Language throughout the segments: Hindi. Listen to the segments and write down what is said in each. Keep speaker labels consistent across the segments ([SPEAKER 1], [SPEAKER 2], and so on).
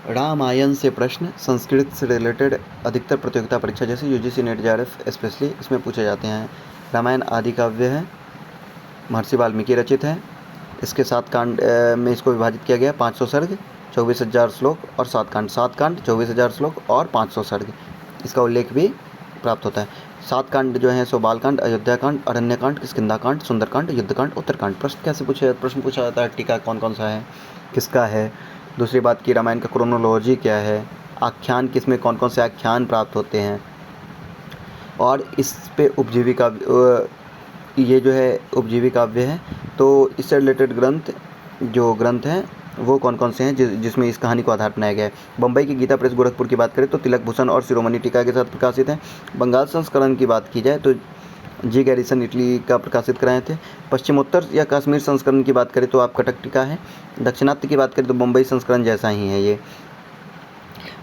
[SPEAKER 1] रामायण से प्रश्न संस्कृत से रिलेटेड अधिकतर प्रतियोगिता परीक्षा जैसे यूजीसी नेट जेआरएफ स्पेशली इसमें पूछे जाते हैं। रामायण आदि काव्य है, महर्षि वाल्मीकि रचित है। इसके 7 कांड में इसको विभाजित किया गया, 500 सर्ग, 24,000 श्लोक और 7 कांड। 7 कांड, 24,000 श्लोक और 500 सर्ग, इसका उल्लेख भी प्राप्त होता है। 7 कांड जो हैं सो बालकांड, अयोध्याकांड, अरण्यकांड, किष्किंधाकांड, सुंदरकांड, युद्धकांड, उत्तरकांड। प्रश्न पूछा जाता है टीका कौन कौन सा है, किसका है। दूसरी बात की रामायण का क्रोनोलॉजी क्या है, आख्यान किसमें कौन कौन से आख्यान प्राप्त होते हैं, और इस पे उपजीवी काव्य, ये जो है उपजीवी काव्य है, तो इससे रिलेटेड ग्रंथ हैं वो कौन कौन से हैं जिसमें इस कहानी को आधार बनाया गया है। बम्बई की गीता प्रेस गोरखपुर की बात करें तो तिलक भूषण और शिरोमणि टीका के साथ प्रकाशित है। बंगाल संस्करण की बात की जाए तो जी गैरिसन इटली का प्रकाशित कराए थे। पश्चिमोत्तर या कश्मीर संस्करण की बात करें तो आप कटक टीका है। दक्षिणात्य की बात करें तो बम्बई संस्करण जैसा ही है ये।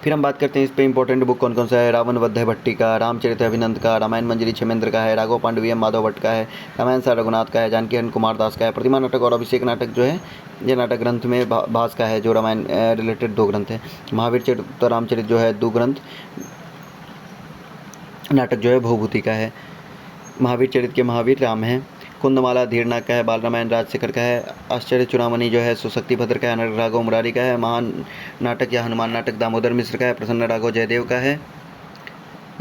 [SPEAKER 1] फिर हम बात करते हैं इस पे इंपॉर्टेंट बुक कौन कौन सा है। रावण वध है भट्टी का, रामचरित अभिनंद का, रामायण मंजरी क्षेमेंद्र का है, राघव पांडवी एम माधव भट्ट का है, रामायण सार रघुनाथ का है, जानकी हरण कुमार दास का है, प्रतिमा नाटक और अभिषेक नाटक जो है ये नाटक ग्रंथ में भास का है, जो रामायण रिलेटेड 2 ग्रंथ हैं। महावीर चरित और रामचरित जो है 2 ग्रंथ नाटक जो है भूभूति का है। महावीर चरित के महावीर राम है। कुंदमाला धीरनाग का है, बाल रामायण राजशेखर का है, आश्चर्य चूड़ामणि जो है सुशक्ति भद्र का है, अनर्घ राघव मुरारी का है, महान नाटक या हनुमान नाटक दामोदर मिश्र का है, प्रसन्न राघव जयदेव का है,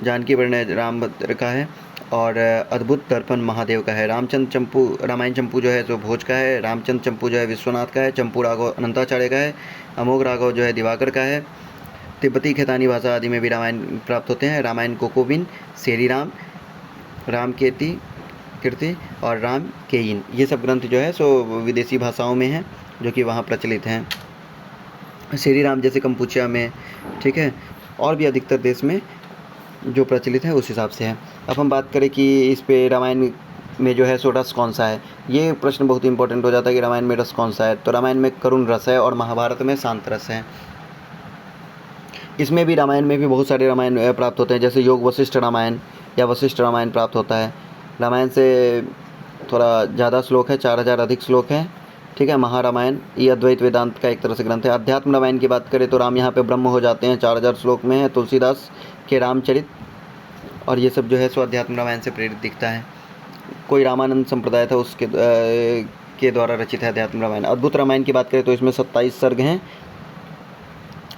[SPEAKER 1] जानकी वर्ण रामभद्र का है, और अद्भुत दर्पण महादेव का है। रामायण चंपू जो है जो भोज का है, रामचंद्र चंपू जो है विश्वनाथ का है, चंपू राघव अनंताचार्य का है, अमोघ राघव जो है दिवाकर का है। तिब्बती खेतानी भाषा आदि में भी रामायण प्राप्त होते हैं। रामायण कोकोबिन, शेरी राम कीर्ति और राम केयिन, ये सब ग्रंथ जो है सो विदेशी भाषाओं में हैं जो कि वहाँ प्रचलित हैं। श्री राम जैसे कंपूचिया में, ठीक है, और भी अधिकतर देश में जो प्रचलित है उस हिसाब से है। अब हम बात करें कि इस पे रामायण में जो है सो रस कौन सा है, ये प्रश्न बहुत इंपॉर्टेंट हो जाता है कि रामायण में रस कौन सा है। तो रामायण में करुण रस है और महाभारत में शांत रस है। इसमें भी रामायण में भी बहुत सारे रामायण प्राप्त होते हैं, जैसे योग वशिष्ठ रामायण या वशिष्ठ रामायण प्राप्त होता है। रामायण से थोड़ा ज़्यादा श्लोक है, 4000 अधिक श्लोक हैं, ठीक है। महारामायण ये अद्वैत वेदांत का एक तरह से ग्रंथ है। अध्यात्म रामायण की बात करें तो राम यहाँ पे ब्रह्म हो जाते हैं, 4000 श्लोक में है। तुलसीदास के रामचरित और ये सब जो है सो अध्यात्म रामायण से प्रेरित दिखता है। कोई रामानंद संप्रदाय था उसके के द्वारा रचित है अध्यात्म रामायण। अद्भुत रामायण की बात करें तो इसमें 27 सर्ग हैं।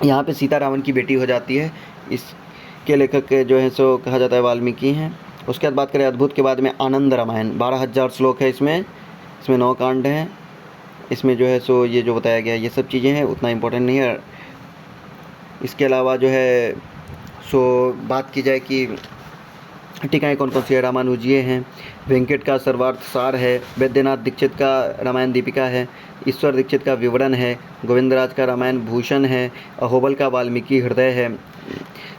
[SPEAKER 1] यहाँ पे सीता रावण की बेटी हो जाती है। इसके लेखक जो है सो कहा जाता है वाल्मीकि हैं। उसके बाद बात करें अद्भुत के बाद में आनंद रामायण, 12,000 श्लोक है इसमें 9 कांड हैं। इसमें जो है सो ये जो बताया गया ये सब चीज़ें हैं, उतना इम्पोर्टेंट नहीं है। इसके अलावा जो है सो बात की जाए कि टीकाएँ कौन कौन सी है। रामानुजीय हैं, वेंकट का सर्वार्थ सार है, वैद्यनाथ दीक्षित का रामायण दीपिका है, ईश्वर दीक्षित का विवरण है, गोविंदराज का रामायण भूषण है, अहोबल का वाल्मीकि हृदय है,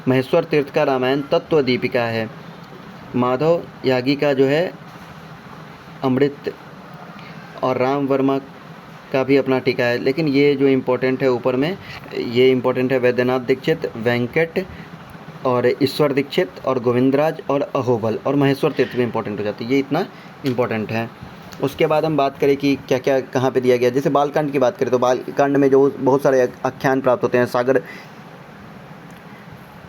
[SPEAKER 1] महेश्वर तीर्थ का रामायण तत्व दीपिका है, माधव यागी का जो है अमृत, और राम वर्मा का भी अपना टीका है। लेकिन ये जो इम्पोर्टेंट है ऊपर में ये इम्पोर्टेंट है वैद्यनाथ दीक्षित, वेंकट और ईश्वर दीक्षित और गोविंदराज और अहोबल और महेश्वर तीर्थ भी इम्पोर्टेंट हो जाती है। ये इतना इम्पोर्टेंट है। उसके बाद हम बात करें कि क्या क्या कहाँ पे दिया गया। जैसे बालकांड की बात करें तो बालकांड में जो बहुत सारे आख्यान प्राप्त होते हैं। सागर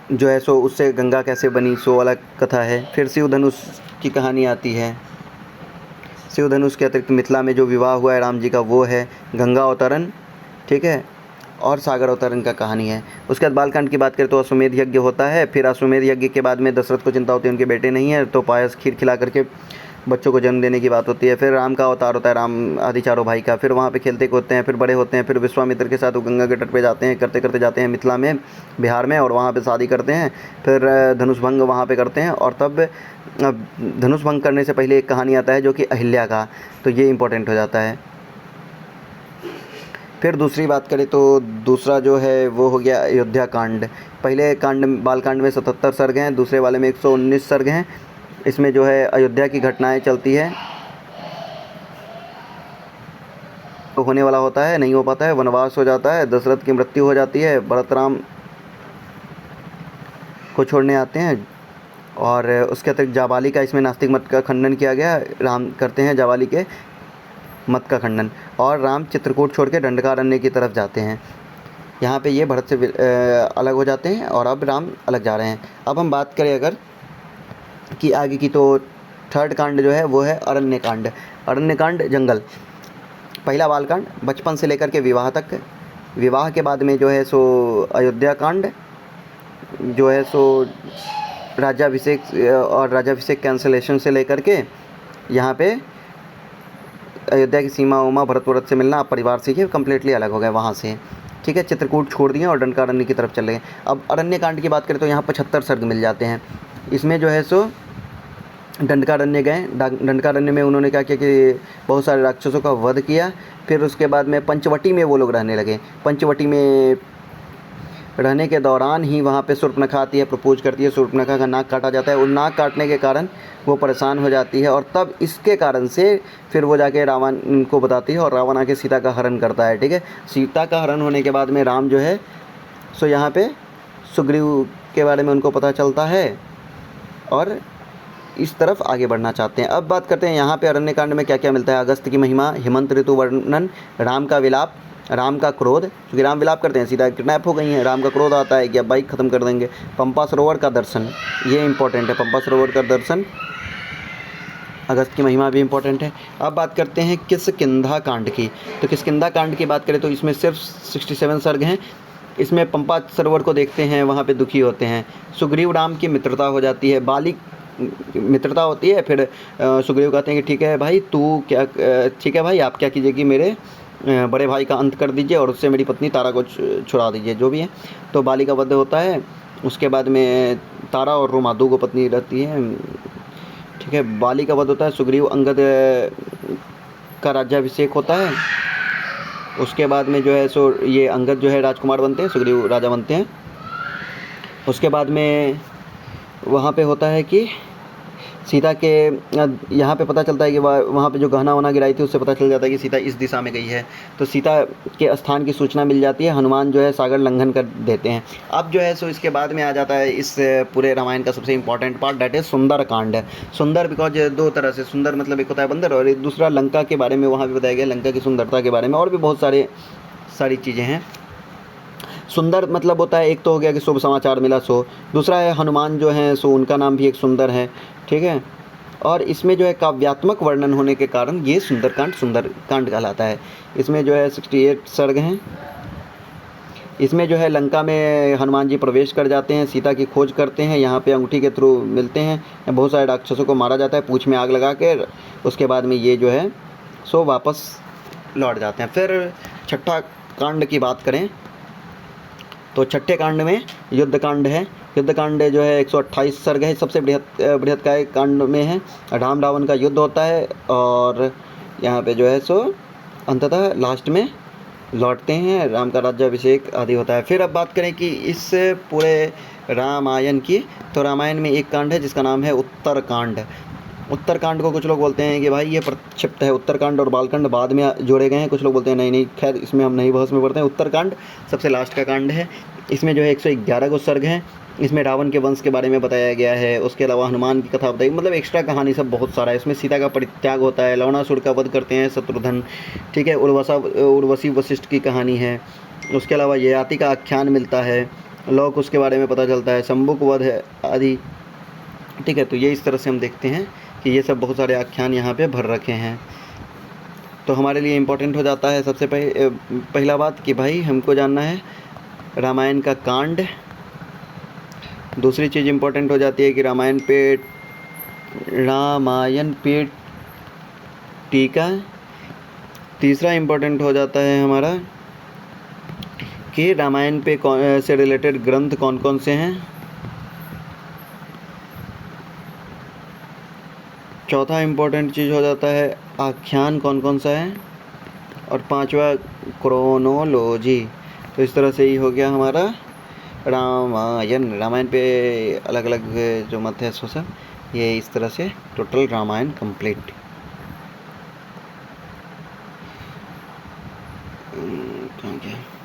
[SPEAKER 1] जो है सो उससे गंगा कैसे बनी सो वाला कथा है। फिर शिव धनुष की कहानी आती है। शिव धनुष के अतिरिक्त मिथिला में जो विवाह हुआ है राम जी का वो है, गंगा अवतरण, ठीक है, और सागर अवतरण का कहानी है। उसके बाद बालकांड की बात करें तो अश्वमेध यज्ञ होता है। फिर अश्वमेध यज्ञ के बाद में दशरथ को चिंता होती है उनके बेटे नहीं है, तो पायस खीर खिला करके बच्चों को जन्म देने की बात होती है। फिर राम का अवतार होता है, राम आदि चारों भाई का। फिर वहाँ पे खेलते कूदते हैं, फिर बड़े होते हैं, फिर विश्वामित्र के साथ वो गंगा के तट पे जाते हैं, करते करते जाते हैं मिथिला में, बिहार में, और वहाँ पे शादी करते हैं। फिर धनुष भंग वहाँ पे करते हैं, और तब धनुष भंग करने से पहले एक कहानी आता है जो कि अहिल्या का, तो ये इम्पोर्टेंट हो जाता है। फिर दूसरी बात करें तो दूसरा जो है वो हो गया अयोध्या कांड। पहले कांड बालकांड में 77 सर्ग हैं, दूसरे वाले में 119 सर्ग हैं। इसमें जो है अयोध्या की घटनाएं चलती है, तो होने वाला होता है, नहीं हो पाता है, वनवास हो जाता है, दशरथ की मृत्यु हो जाती है, भरत राम को छोड़ने आते हैं। और उसके अतिरिक्त जाबाली का इसमें नास्तिक मत का खंडन किया गया, राम करते हैं जाबाली के मत का खंडन, और राम चित्रकूट छोड़ के दंडकारण्य की तरफ जाते हैं। यहाँ पे ये भरत से अलग हो जाते हैं और अब राम अलग जा रहे हैं। अब हम बात करें अगर कि आगे की, तो थर्ड कांड जो है वो है अरण्य कांड। अरण्य कांड जंगल। पहला बालकांड बचपन से लेकर के विवाह तक। विवाह के बाद में जो है सो अयोध्या कांड जो है सो राज्याभिषेक और राज्याभिषेक कैंसलेशन से लेकर के यहाँ पे अयोध्या की सीमा उमा भरत वर्त से मिलना, आप परिवार से ही कम्प्लीटली अलग हो गए वहाँ से, ठीक है। चित्रकूट छोड़ दिए और दंडकारण्य की तरफ चले गए। अब अरण्य कांड की बात करें तो यहाँ 75 सर्ग मिल जाते हैं। इसमें जो है सो दंडकारण्य गए। दंडकारण्य में उन्होंने क्या किया कि बहुत सारे राक्षसों का वध किया। फिर उसके बाद में पंचवटी में वो लोग रहने लगे। पंचवटी में रहने के दौरान ही वहाँ पे शूर्पणखा आती है, प्रपोज करती है। शूर्पणखा का नाक काटा जाता है और नाक काटने के कारण वो परेशान हो जाती है, और तब इसके कारण से फिर वो जाके रावण को बताती है और रावण आके सीता का हरण करता है, ठीक है। सीता का हरण होने के बाद में राम जो है सो यहाँ पे सुग्रीव के बारे में उनको पता चलता है और इस तरफ आगे बढ़ना चाहते हैं। अब बात करते हैं यहाँ पे अरण्यकांड में क्या क्या मिलता है। अगस्त की महिमा, हेमंत ऋतु वर्णन, राम का विलाप, राम का क्रोध, क्योंकि राम विलाप करते हैं, सीता किडनैप हो गई हैं, राम का क्रोध आता है कि अब बाइक ख़त्म कर देंगे। पंपा सरोवर का दर्शन, ये इंपॉर्टेंट है, पंपा सरोवर का दर्शन। अगस्त की महिमा भी इम्पोर्टेंट है। अब बात करते हैं किष्किंधा कांड की। तो किष्किंधा कांड की बात करें तो इसमें सिर्फ 67 सर्ग हैं। इसमें पंपा सरोवर को देखते हैं, वहाँ पे दुखी होते हैं। सुग्रीव राम की मित्रता हो जाती है, बाली मित्रता होती है। फिर सुग्रीव कहते हैं कि ठीक है भाई, तू क्या ठीक है भाई, आप क्या कीजिए कि मेरे बड़े भाई का अंत कर दीजिए और उससे मेरी पत्नी तारा को छुड़ा दीजिए, जो भी है। तो बाली का वध होता है। उसके बाद में तारा और रोमा दो को पत्नी रहती है, ठीक है। बाली का वध होता है। सुग्रीव अंगद का राज्याभिषेक होता है। उसके बाद में जो है सो ये अंगद जो है राजकुमार बनते हैं, सुग्रीव राजा बनते हैं। उसके बाद में वहाँ पे होता है कि सीता के यहाँ पे पता चलता है कि वहाँ पे जो गहना वहना गिराई थी उससे पता चल जाता है कि सीता इस दिशा में गई है। तो सीता के स्थान की सूचना मिल जाती है। हनुमान जो है सागर लंघन कर देते हैं। अब जो है सो इसके बाद में आ जाता है इस पूरे रामायण का सबसे इम्पॉर्टेंट पार्ट, डेट इज सुंदर कांड। सुंदर बिकॉज दो तरह से, सुंदर मतलब एक होता है बंदर और एक दूसरा लंका के बारे में वहाँ भी बताया गया, लंका की सुंदरता के बारे में, और भी बहुत सारी चीज़ें हैं। सुंदर मतलब होता है, एक तो हो गया कि शुभ समाचार मिला सो, दूसरा है हनुमान जो हैं सो उनका नाम भी एक सुंदर है, ठीक है। और इसमें जो है काव्यात्मक वर्णन होने के कारण ये सुंदरकांड कहलाता है। इसमें जो है 68 सर्ग हैं। इसमें जो है लंका में हनुमान जी प्रवेश कर जाते हैं, सीता की खोज करते हैं, यहाँ पे अंगूठी के थ्रू मिलते हैं, बहुत सारे राक्षसों को मारा जाता है पूँछ में आग लगा के। उसके बाद में ये जो है सो वापस लौट जाते हैं। फिर छठा कांड की बात करें तो छठे कांड में युद्ध कांड है। युद्ध कांड जो है 128 सर्ग है, सबसे बृहत्काय कांड में है। राम रावण का युद्ध होता है और यहाँ पे जो है सो अंततः लास्ट में लौटते हैं, राम का राज्याभिषेक आदि होता है। फिर अब बात करें कि इस पूरे रामायण की, तो रामायण में एक कांड है जिसका नाम है उत्तरकांड। उत्तरकांड को कुछ लोग बोलते हैं कि भाई ये प्रक्षिप्त है, उत्तरकांड और बालकांड बाद में जोड़े गए हैं। कुछ लोग बोलते हैं नहीं, खैर इसमें हम नहीं बहस में पढ़ते हैं। उत्तरकांड सबसे लास्ट का कांड है। इसमें जो है 111 को सर्ग हैं। इसमें रावण के वंश के बारे में बताया गया है। उसके अलावा हनुमान की कथा बताई, मतलब एक्स्ट्रा कहानी सब बहुत सारा है। इसमें सीता का परित्याग होता है, लवणासुर का वध करते हैं शत्रुघ्न, ठीक है। उर्वशी वशिष्ठ की कहानी है। उसके अलावा ययाति का आख्यान मिलता है, लौ कुश के बारे में पता चलता है, शंभुक वध है आदि, ठीक है। तो ये इस तरह से हम देखते हैं कि ये सब बहुत सारे आख्यान यहाँ पे भर रखे हैं। तो हमारे लिए इम्पोर्टेंट हो जाता है सबसे पहला बात कि भाई हमको जानना है रामायण का कांड। दूसरी चीज़ इम्पोर्टेंट हो जाती है कि रामायण पे टीका। तीसरा इम्पोर्टेंट हो जाता है हमारा कि रामायण पे से रिलेटेड ग्रंथ कौन कौन से हैं। चौथा इम्पोर्टेंट चीज़ हो जाता है आख्यान कौन कौन सा है। और पांचवा क्रोनोलॉजी। तो इस तरह से ही हो गया हमारा रामायण पे अलग अलग जो मत है सो सब, ये इस तरह से total Ramayan complete. Thank you.